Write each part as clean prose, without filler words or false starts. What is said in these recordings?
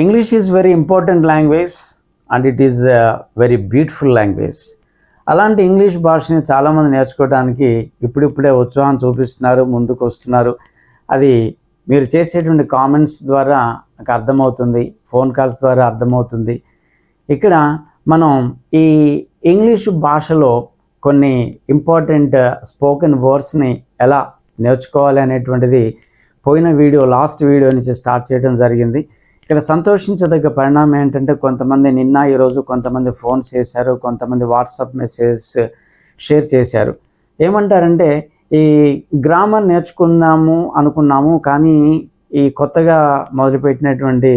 English is very important language and it is a very beautiful language. అలాంటి English భాషని చాలామంది నేర్చుకోవడానికి ఇప్పుడిప్పుడే ఉత్సాహం చూపిస్తున్నారు, ముందుకు వస్తున్నారు. అది మీరు చేసేటువంటి కామెంట్స్ ద్వారా నాకు అర్థమవుతుంది, ఫోన్ కాల్స్ ద్వారా అర్థమవుతుంది. ఇక్కడ మనం ఈ ఇంగ్లీషు భాషలో కొన్ని ఇంపార్టెంట్ స్పోకెన్ వర్డ్స్ని ఎలా నేర్చుకోవాలి అనేటువంటిది పోయిన లాస్ట్ వీడియో నుంచి స్టార్ట్ చేయడం జరిగింది. ఇక్కడ సంతోషించదగ్గ పరిణామం ఏంటంటే కొంతమంది నిన్న ఈరోజు కొంతమంది ఫోన్స్ చేశారు, కొంతమంది వాట్సాప్ మెసేజ్ షేర్ చేశారు. ఏమంటారంటే ఈ గ్రామర్ నేర్చుకుందాము అనుకున్నాము, కానీ ఈ కొత్తగా మొదలుపెట్టినటువంటి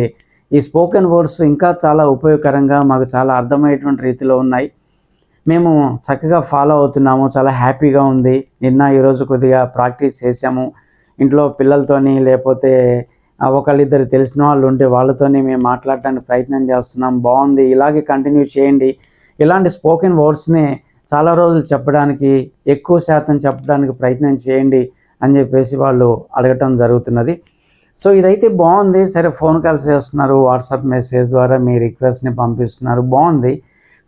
ఈ స్పోకెన్ వర్డ్స్ ఇంకా చాలా ఉపయోగకరంగా మాకు చాలా అర్థమయ్యేటువంటి రీతిలో ఉన్నాయి. మేము చక్కగా ఫాలో అవుతున్నాము, చాలా హ్యాపీగా ఉంది. నిన్న ఈరోజు కొద్దిగా ప్రాక్టీస్ చేసాము. ఇంట్లో పిల్లలతోని లేకపోతే ఒకళ్ళిద్దరు తెలిసిన వాళ్ళు ఉంటే వాళ్ళతోనే మేము మాట్లాడడానికి ప్రయత్నం చేస్తున్నాం. బాగుంది, ఇలాగే కంటిన్యూ చేయండి. ఇలాంటి స్పోకెన్ వర్డ్స్ని చాలా రోజులు చెప్పడానికి, ఎక్కువ శాతం చెప్పడానికి ప్రయత్నం చేయండి అని చెప్పేసి వాళ్ళు అడగటం జరుగుతున్నది. సో ఇదైతే బాగుంది. సరే, ఫోన్ కాల్స్ చేస్తున్నారు, వాట్సాప్ మెసేజ్ ద్వారా మీ రిక్వెస్ట్ని పంపిస్తున్నారు, బాగుంది.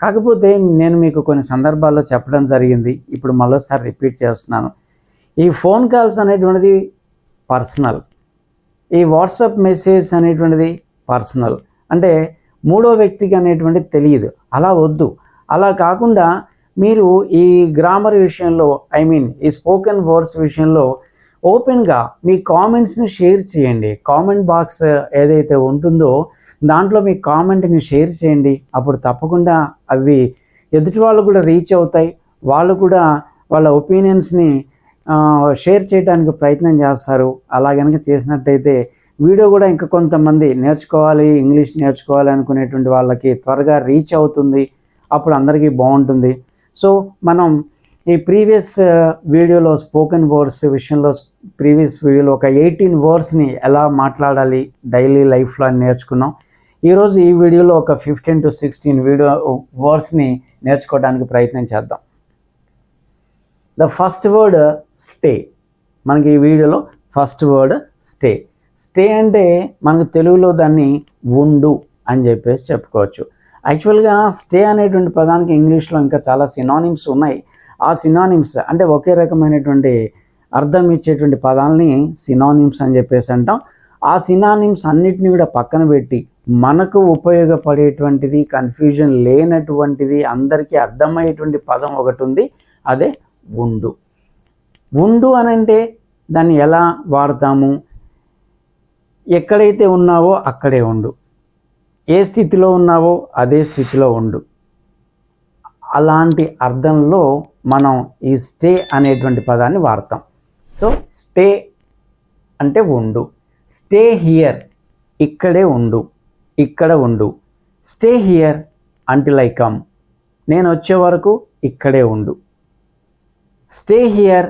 కాకపోతే నేను మీకు కొన్ని సందర్భాల్లో చెప్పడం జరిగింది, ఇప్పుడు మరోసారి రిపీట్ చేస్తున్నాను. ఈ ఫోన్ కాల్స్ అనేటువంటిది పర్సనల్, ఈ వాట్సాప్ మెసేజ్ అనేటువంటిది పర్సనల్. అంటే మూడో వ్యక్తికి అనేటువంటిది తెలియదు. అలా వద్దు. అలా కాకుండా మీరు ఈ గ్రామర్ విషయంలో, ఈ స్పోకెన్ వర్డ్స్ విషయంలో ఓపెన్గా మీ కామెంట్స్ని షేర్ చేయండి. కామెంట్ బాక్స్ ఏదైతే ఉంటుందో దాంట్లో మీ కామెంట్ని షేర్ చేయండి. అప్పుడు తప్పకుండా అవి ఎదుటి వాళ్ళు కూడా రీచ్ అవుతాయి. వాళ్ళు కూడా వాళ్ళ ఒపీనియన్స్ని షేర్ చేయడానికి ప్రయత్నం చేస్తారు. అలా కనుక చేసినట్టయితే వీడియో కూడా ఇంకా కొంతమంది ఇంగ్లీష్ నేర్చుకోవాలి అనుకునేటువంటి వాళ్ళకి త్వరగా రీచ్ అవుతుంది. అప్పుడు అందరికీ బాగుంటుంది. సో మనం ఈ ప్రీవియస్ వీడియోలో స్పోకెన్ వర్డ్స్ విషయంలో ప్రీవియస్ వీడియోలో ఒక 18 వర్డ్స్ని ఎలా మాట్లాడాలి డైలీ లైఫ్లో అని నేర్చుకున్నాం. ఈరోజు ఈ వీడియోలో ఒక 15 to 16 వర్డ్స్ని నేర్చుకోవడానికి ప్రయత్నం చేద్దాం. The first word stay. మనకి ఈ వీడియోలో ఫస్ట్ వర్డ్ స్టే. స్టే అంటే మనకు తెలుగులో దాన్ని ఉండు అని చెప్పేసి చెప్పుకోవచ్చు. యాక్చువల్గా స్టే అనేటువంటి పదానికి ఇంగ్లీష్లో ఇంకా చాలా సినానిమ్స్ ఉన్నాయి. ఆ సినానిమ్స్ అంటే ఒకే రకమైనటువంటి అర్థం ఇచ్చేటువంటి పదాలని సినానిమ్స్ అని చెప్పేసి అంటాం. ఆ సినానిమ్స్ అన్నిటిని కూడా పక్కన పెట్టి మనకు ఉపయోగపడేటువంటిది, కన్ఫ్యూజన్ లేనటువంటిది, అందరికీ అర్థమయ్యేటువంటి పదం ఒకటి ఉంది, అదే ఉండు. ఉండు అని అంటే దాన్ని ఎలా వాడతాము? ఎక్కడైతే ఉన్నావో అక్కడే ఉండు, ఏ స్థితిలో ఉన్నావో అదే స్థితిలో ఉండు. అలాంటి అర్థంలో మనం ఈ స్టే అనేటువంటి పదాన్ని వాడతాం. సో స్టే అంటే ఉండు. స్టే హియర్, ఇక్కడే ఉండు, ఇక్కడ ఉండు. Stay here until I come, నేను వచ్చే వరకు ఇక్కడే ఉండు. Stay here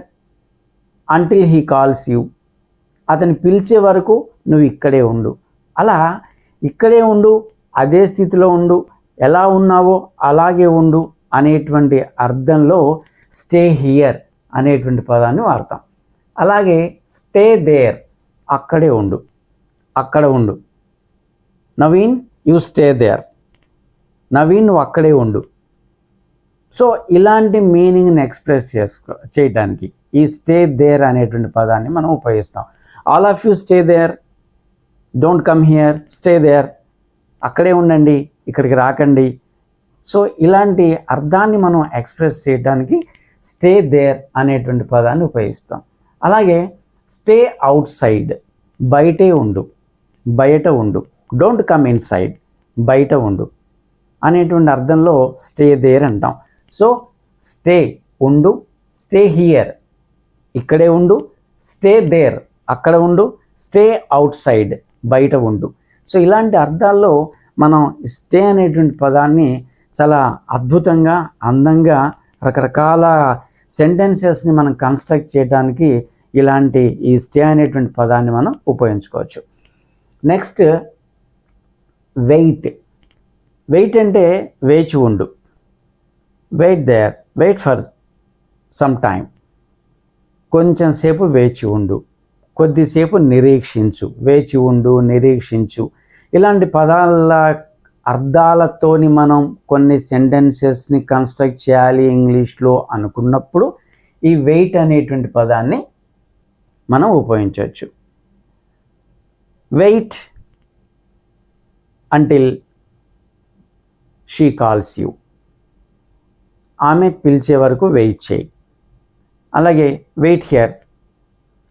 until he calls you, అతను పిలిచే వరకు నువ్వు ఇక్కడే ఉండు. అలా ఇక్కడే ఉండు, అదే స్థితిలో ఉండు, ఎలా ఉన్నావో అలాగే ఉండు అనేటువంటి అర్థంలో స్టే హియర్ అనేటువంటి పదాన్ని వాడతాం. అలాగే స్టే దేర్, అక్కడే ఉండు, అక్కడ ఉండు. Naveen you stay there, Naveen నువ్వు అక్కడే ఉండు. సో ఇలాంటి మీనింగ్ని ఎక్స్ప్రెస్ చేయడానికి ఈ స్టే దేర్ అనేటువంటి పదాన్ని మనం ఉపయోగిస్తాం. All of you stay there, don't come here, stay there, అక్కడే ఉండండి, ఇక్కడికి రాకండి. సో ఇలాంటి అర్థాన్ని మనం ఎక్స్ప్రెస్ చేయడానికి స్టే దేర్ అనేటువంటి పదాన్ని ఉపయోగిస్తాం. అలాగే స్టే అవుట్ సైడ్, బయటే ఉండు, బయట ఉండు. డోంట్ కమ్ ఇన్ సైడ్, బయట ఉండు అనేటువంటి అర్థంలో స్టే దేర్ అంటాం. సో స్టే ఉండు, స్టే హియర్ ఇక్కడే ఉండు, స్టే దేర్ అక్కడ ఉండు, స్టే అవుట్ సైడ్ బయట ఉండు. సో ఇలాంటి అర్థాల్లో మనం స్టే అనేటువంటి పదాన్ని చాలా అద్భుతంగా, అందంగా రకరకాల సెంటెన్సెస్ని మనం కన్స్ట్రక్ట్ చేయడానికి ఇలాంటి ఈ స్టే అనేటువంటి పదాన్ని మనం ఉపయోగించుకోవచ్చు. Next wait. వెయిట్ అంటే వేచి ఉండు. Wait there, wait for some time, కొంచెం సేపు వేచి ఉండు, కొద్దిసేపు నిరీక్షించు. వేచి ఉండు, నిరీక్షించు. ఇలాంటి పదాల అర్థాలతోని మనం కొన్ని సెంటెన్సెస్ని కన్స్ట్రక్ట్ చేయాలి ఇంగ్లీష్లో అనుకున్నప్పుడు ఈ వెయిట్ అనేటువంటి పదాన్ని మనం ఉపయోగించవచ్చు. Wait until she calls you. ఆమె పిలిచే వరకు వెయిట్ చేయి. అలాగే వెయిట్ హియర్,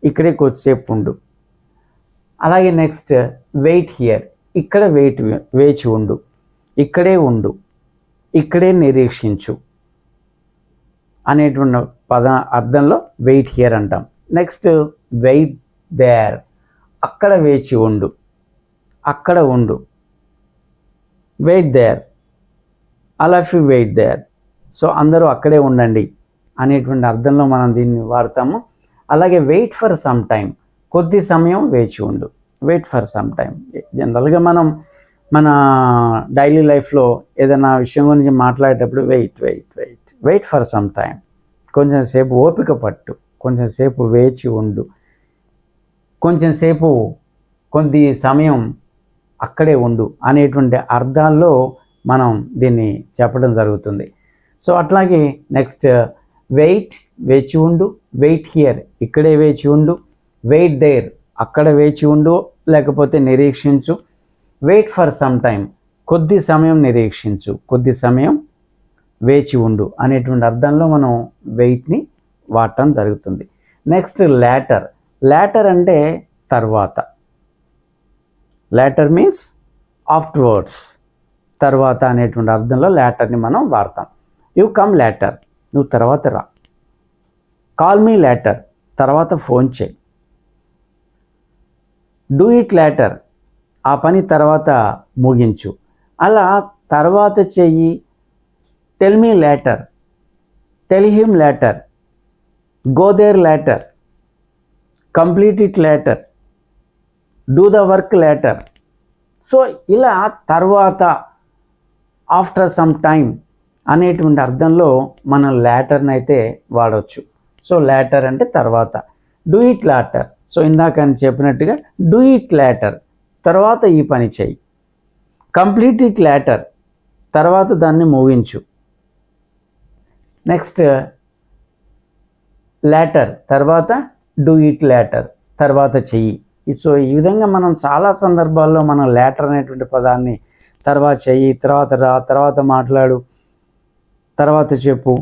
ఇక్కడే కొద్దిసేపు ఉండు. అలాగే నెక్స్ట్ వెయిట్ హియర్, ఇక్కడ వేచి ఉండు, ఇక్కడే ఉండు, ఇక్కడే నిరీక్షించు అనేటువంటి అర్థంలో వెయిట్ హియర్ అంటాం. నెక్స్ట్ వెయిట్ దేర్, అక్కడ వేచి ఉండు, అక్కడ ఉండు. Wait there, all of you wait there. So అందరూ అక్కడే ఉండండి అనేటువంటి అర్థంలో మనం దీన్ని వాడతాము. అలాగే వెయిట్ ఫర్ సమ్ టైం, కొద్ది సమయం వేచి ఉండు. వెయిట్ ఫర్ సమ్ టైం జనరల్గా మనం మన డైలీ లైఫ్లో ఏదైనా విషయం గురించి మాట్లాడేటప్పుడు వెయిట్ ఫర్ సమ్ టైం, కొంచెం సేపు ఓపిక పట్టు, కొంచెం సేపు వేచి ఉండు, కొంచెం సేపు కొద్ది సమయం అక్కడే ఉండు అనేటువంటి అర్థాల్లో మనం దీన్ని చెప్పడం జరుగుతుంది. సో అట్లాగే నెక్స్ట్ వెయిట్, వేచి ఉండు. వెయిట్ హియర్, ఇక్కడే వేచి ఉండు. వెయిట్ దేర్, అక్కడ వేచి ఉండు లేకపోతే నిరీక్షించు. వెయిట్ ఫర్ సమ్ టైం, కొద్ది సమయం నిరీక్షించు, కొద్ది సమయం వేచి ఉండు అనేటువంటి అర్థంలో మనం వెయిట్ని వాడటం జరుగుతుంది. Next later. లేటర్ అంటే తర్వాత. లేటర్ మీన్స్ ఆఫ్టర్వర్డ్స్, తర్వాత అనేటువంటి అర్థంలో లేటర్ని మనం వాడతాం. యూ కమ్ లేటర్, నువ్వు తర్వాత రా. కాల్ మీ లేటర్, తర్వాత ఫోన్ చేయి. డూ ఇట్ లేటర్, ఆ పని తర్వాత ముగించు. అలా తర్వాత చెయ్యి. Tell me later, tell him later, go there later, complete it later, do the work later. So ఇలా తర్వాత, ఆఫ్టర్ సమ్ టైం అనేటువంటి అర్థంలో మనం లేటర్ని అయితే వాడవచ్చు. సో లేటర్ అంటే తర్వాత. డూ ఇట్ లేటర్, సో ఇందాక అని చెప్పినట్టుగా డూ ఇట్ లేటర్, తర్వాత ఈ పని చేయి. కంప్లీట్ ఇట్ లేటర్, తర్వాత దాన్ని ముగించు. నెక్స్ట్ లేటర్ తర్వాత, డూ ఇట్ లేటర్, తర్వాత చెయ్యి. సో ఈ విధంగా మనం చాలా సందర్భాల్లో మనం లేటర్ అనేటువంటి పదాన్ని తర్వాత చెయ్యి, తర్వాత రా, తర్వాత మాట్లాడు, తర్వాత చెప్పు,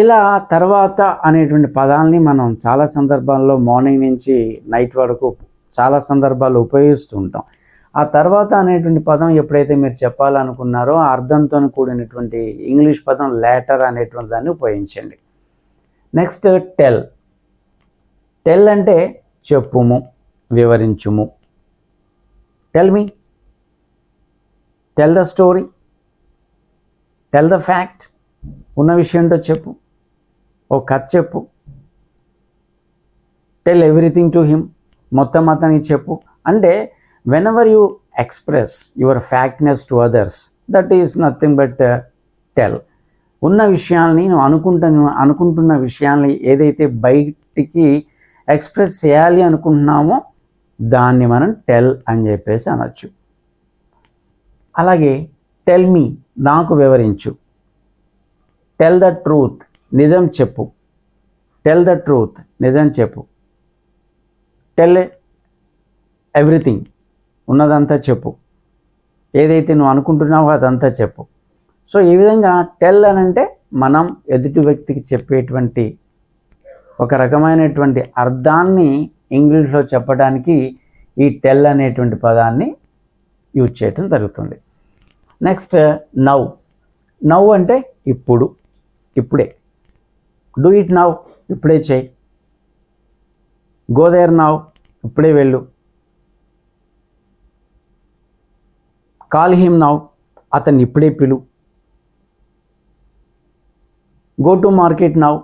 ఇలా తర్వాత అనేటువంటి పదాలని మనం చాలా సందర్భాల్లో మార్నింగ్ నుంచి నైట్ వరకు చాలా సందర్భాల్లో ఉపయోగిస్తూ ఉంటాం. ఆ తర్వాత అనేటువంటి పదం ఎప్పుడైతే మీరు చెప్పాలనుకున్నారో ఆ అర్థంతో కూడినటువంటి ఇంగ్లీష్ పదం లేటర్ అనేటువంటి దాన్ని ఉపయోగించండి. Next tell. టెల్ అంటే చెప్పుము, వివరించుము. Tell me, tell the story, tell the fact, ఉన్న విషయంతో చెప్పు, ఓ కథ చెప్పు. టెల్ ఎవ్రీథింగ్ టు హిమ్, మొత్తం అతనికి చెప్పు. అంటే whenever you express your factness to others, that is nothing but tell. ఉన్న విషయాల్ని నువ్వు అనుకుంటున్న విషయాల్ని ఏదైతే బయటికి ఎక్స్ప్రెస్ చేయాలి అనుకుంటున్నామో దాన్ని మనం టెల్ అని చెప్పేసి అనొచ్చు. అలాగే టెల్ మీ, నాకు వివరించు. టెల్ ద ట్రూత్, నిజం చెప్పు. టెల్ ద ట్రూత్, నిజం చెప్పు. టెల్ ఎవ్రీథింగ్, ఉన్నదంతా చెప్పు. ఏదైతే నువ్వు అనుకుంటున్నావో అదంతా చెప్పు. సో ఈ విధంగా టెల్ అని అంటే మనం ఎదుటి వ్యక్తికి చెప్పేటువంటి ఒక రకమైనటువంటి అర్థాన్ని ఇంగ్లీష్లో చెప్పడానికి ఈ టెల్ అనేటువంటి పదాన్ని యూజ్ చేయటం జరుగుతుంది. Next now. నౌ అంటే ఇప్పుడు, ఇప్పుడే. డూ ఇట్ నౌ, ఇప్పుడే చేయి. గో దేర్ నౌ, ఇప్పుడే వెళ్ళు. కాల్ హిమ్ నౌ, అతన్ని ఇప్పుడే పిలు. గో టు మార్కెట్ నౌ,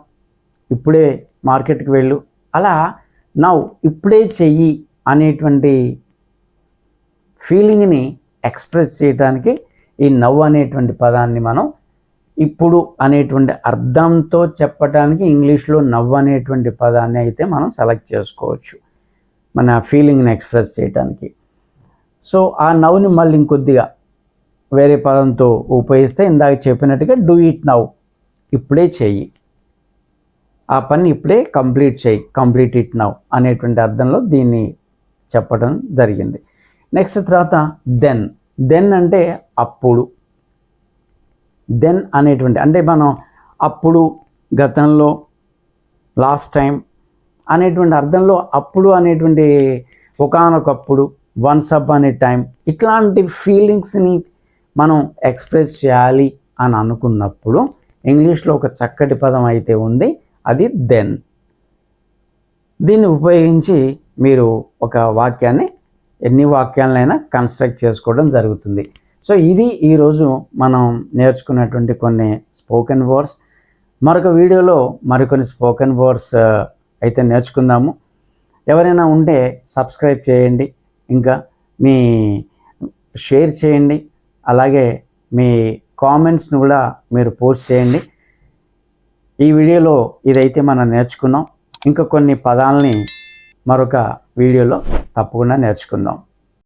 ఇప్పుడే మార్కెట్కి వెళ్ళు. అలా నౌ, ఇప్పుడే చెయ్యి అనేటువంటి ఫీలింగ్ని ఎక్స్ప్రెస్ చేయడానికి ఈ నవ్ అనేటువంటి పదాన్ని మనం ఇప్పుడు అనేటువంటి అర్థంతో చెప్పడానికి ఇంగ్లీష్లో నవ్ అనేటువంటి పదాన్ని అయితే మనం సెలెక్ట్ చేసుకోవచ్చు మన ఫీలింగ్ని ఎక్స్ప్రెస్ చేయడానికి. సో ఆ నవ్ని మళ్ళీ ఇంకొద్దిగా వేరే పదంతో ఉపయోగిస్తే ఇందాక చెప్పినట్టుగా డూ ఇట్ నవ్, ఇప్పుడే చెయ్యి, ఆ పని ఇప్పుడే కంప్లీట్ చేయి, కంప్లీట్ ఇట్ నవ్ అనేటువంటి అర్థంలో దీన్ని చెప్పడం జరిగింది. నెక్స్ట్ తర్వాత దెన్. దెన్ అంటే అప్పుడు. దెన్ అనేటువంటి అంటే మనం అప్పుడు, గతంలో, లాస్ట్ టైం అనేటువంటి అర్థంలో అప్పుడు అనేటువంటి ఒకానొకప్పుడు, వన్స్ అప్ అనే టైం, ఇట్లాంటి ఫీలింగ్స్ని మనం ఎక్స్ప్రెస్ చేయాలి అని అనుకున్నప్పుడు ఇంగ్లీష్లో ఒక చక్కటి పదం అయితే ఉంది, అది దెన్. దీన్ని ఉపయోగించి మీరు ఒక వాక్యాన్ని, ఎన్ని వాక్యాలనైనా కన్స్ట్రక్ట్ చేసుకోవడం జరుగుతుంది. సో ఇది ఈరోజు మనం నేర్చుకున్నటువంటి కొన్ని స్పోకెన్ వర్డ్స్. మరొక వీడియోలో మరికొన్ని స్పోకెన్ వర్డ్స్ అయితే నేర్చుకుందాము. ఎవరైనా ఉంటే సబ్స్క్రైబ్ చేయండి, ఇంకా మీ షేర్ చేయండి, అలాగే మీ కామెంట్స్ని కూడా మీరు పోస్ట్ చేయండి. ఈ వీడియోలో ఇదైతే మనం నేర్చుకున్నాం. ఇంకా కొన్ని పదాలని మరొక వీడియోలో తప్పకుండా నేర్చుకుందాం.